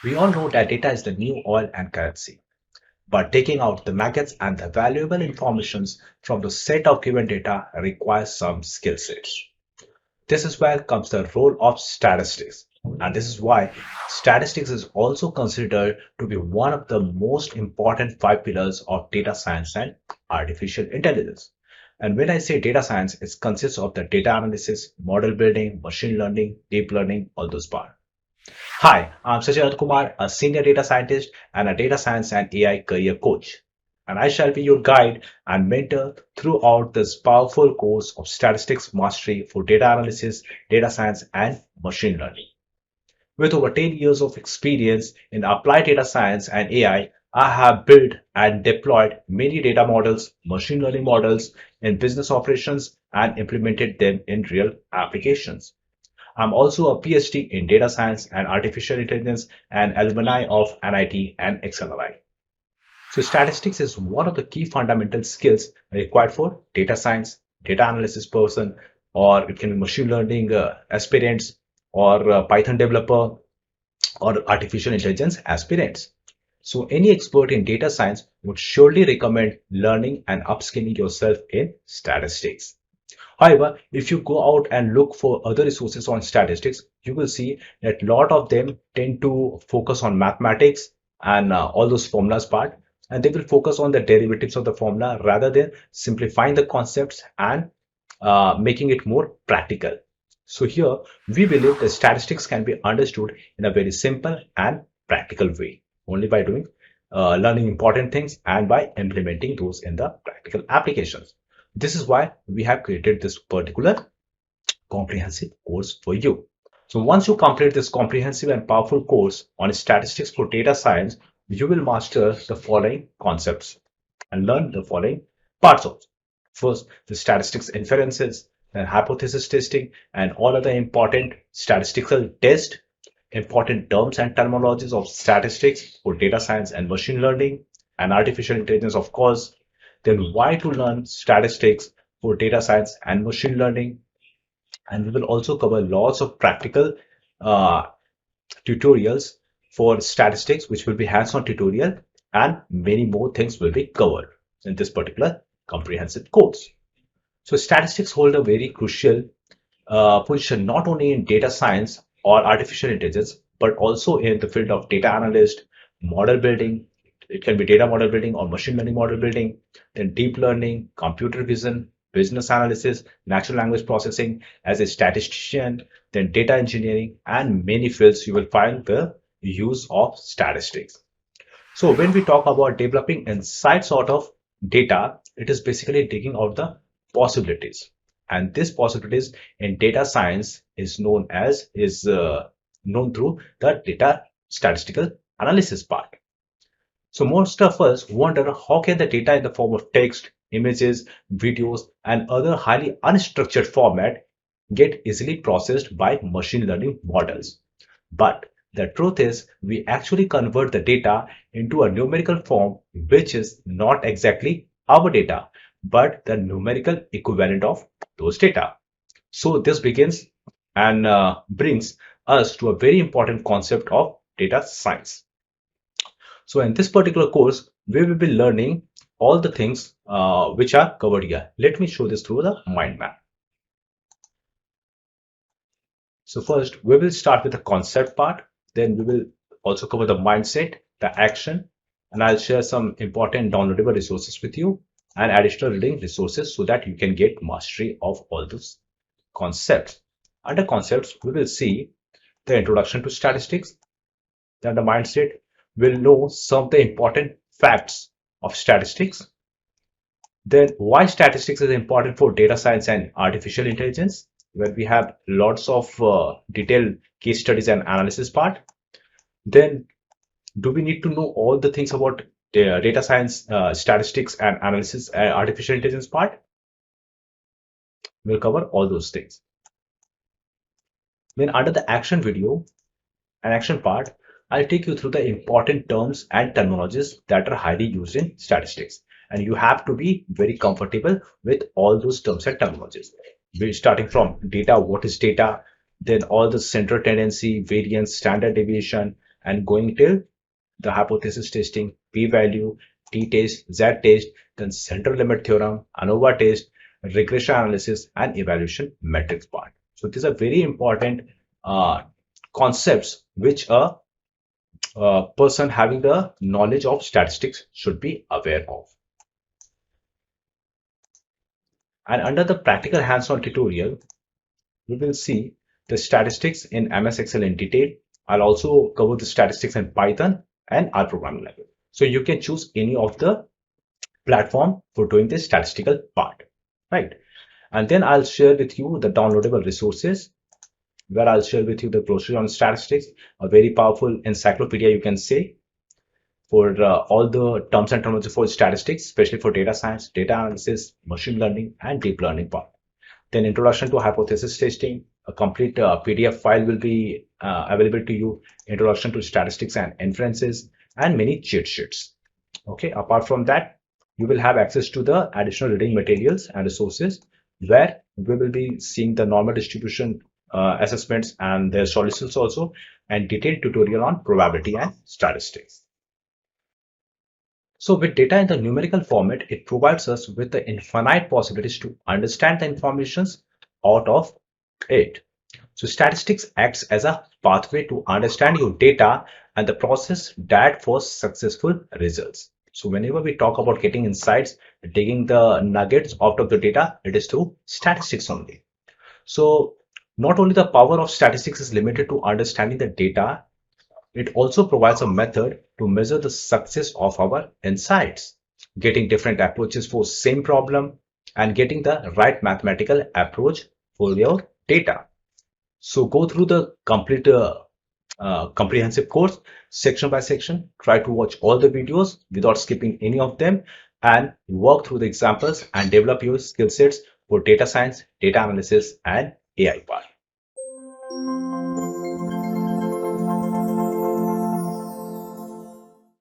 We all know that data is the new oil and currency, but taking out the maggots and the valuable informations from the set of given data requires some skill sets. This is where comes the role of statistics. And this is why statistics is also considered to be one of the most important five pillars of data science and artificial intelligence. And when I say data science, it consists of the data analysis, model building, machine learning, deep learning, all those parts. Hi, I'm Sajid Kumar, a senior data scientist and a data science and AI career coach. And I shall be your guide and mentor throughout this powerful course of statistics mastery for data analysis, data science, and machine learning. With over 10 years of experience in applied data science and AI, I have built and deployed many data models, machine learning models in business operations and implemented them in real applications. I'm also a PhD in data science and artificial intelligence and alumni of NIT and XLRI. So statistics is one of the key fundamental skills required for data science, data analysis person, or it can be machine learning aspirants, or Python developer, or artificial intelligence aspirants. So any expert in data science would surely recommend learning and upskilling yourself in statistics. However, if you go out and look for other resources on statistics, you will see that a lot of them tend to focus on mathematics and all those formulas part, and they will focus on the derivatives of the formula rather than simplifying the concepts and making it more practical. So here we believe that statistics can be understood in a very simple and practical way, only by doing learning important things and by implementing those in the practical applications. This is why we have created this particular comprehensive course for you. So once you complete this comprehensive and powerful course on statistics for data science, you will master the following concepts and learn the following parts of. First, the statistics inferences, then hypothesis testing, and all other important statistical tests, important terms and terminologies of statistics for data science and machine learning, and artificial intelligence, of course. Then why to learn statistics for data science and machine learning. And we will also cover lots of practical uh, tutorials for statistics, which will be hands-on tutorial, and many more things will be covered in this particular comprehensive course. So statistics hold a very crucial position not only in data science or artificial intelligence, but also in the field of data analyst, model building. It can be data model building or machine learning model building, then deep learning, computer vision, business analysis, natural language processing as a statistician, then data engineering, and many fields you will find the use of statistics. So when we talk about developing insights out of data, it is basically digging out the possibilities. And this possibilities in data science is known through the data statistical analysis part. So most of us wonder how can the data in the form of text, images, videos, and other highly unstructured format get easily processed by machine learning models. But the truth is we actually convert the data into a numerical form, which is not exactly our data, but the numerical equivalent of those data. So this begins and brings us to a very important concept of data science. So in this particular course, we will be learning all the things which are covered here. Let me show this through the mind map. So first, we will start with the concept part. Then we will also cover the mindset, the action, and I'll share some important downloadable resources with you and additional reading resources so that you can get mastery of all those concepts. Under concepts, we will see the introduction to statistics. Then the mindset will know some of the important facts of statistics. Then why statistics is important for data science and artificial intelligence, where we have lots of detailed case studies and analysis part. Then do we need to know all the things about data science, statistics and analysis, artificial intelligence part? We'll cover all those things. Then under the action video and action part, I'll take you through the important terms and terminologies that are highly used in statistics. And you have to be very comfortable with all those terms and terminologies. We're starting from data, what is data, then all the central tendency, variance, standard deviation, and going till the hypothesis testing, p-value, t-test, z-test, then central limit theorem, ANOVA test, regression analysis, and evaluation metrics part. So these are very important concepts which a person having the knowledge of statistics should be aware of. And under the practical hands-on tutorial, we will see the statistics in MS Excel in detail. I'll also cover the statistics in Python and R programming language. So you can choose any of the platform for doing this statistical part, right? And then I'll share with you the downloadable resources where I'll share with you the brochure on statistics, a very powerful encyclopedia, you can say, for all the terms and terminology for statistics, especially for data science, data analysis, machine learning, and deep learning part. Then introduction to hypothesis testing, a complete PDF file will be available to you, introduction to statistics and inferences, and many cheat sheets. Okay, apart from that, you will have access to the additional reading materials and resources where we will be seeing the normal distribution assessments and their solutions also, and detailed tutorial on probability and statistics. So with data in the numerical format, it provides us with the infinite possibilities to understand the informations out of it. So statistics acts as a pathway to understand your data and the process that for successful results. So whenever we talk about getting insights, taking the nuggets out of the data, it is through statistics only. So not only the power of statistics is limited to understanding the data, it also provides a method to measure the success of our insights, getting different approaches for same problem and getting the right mathematical approach for your data. So go through the complete comprehensive course section by section. Try to watch all the videos without skipping any of them and work through the examples and develop your skill sets for data science, data analysis, and AI part.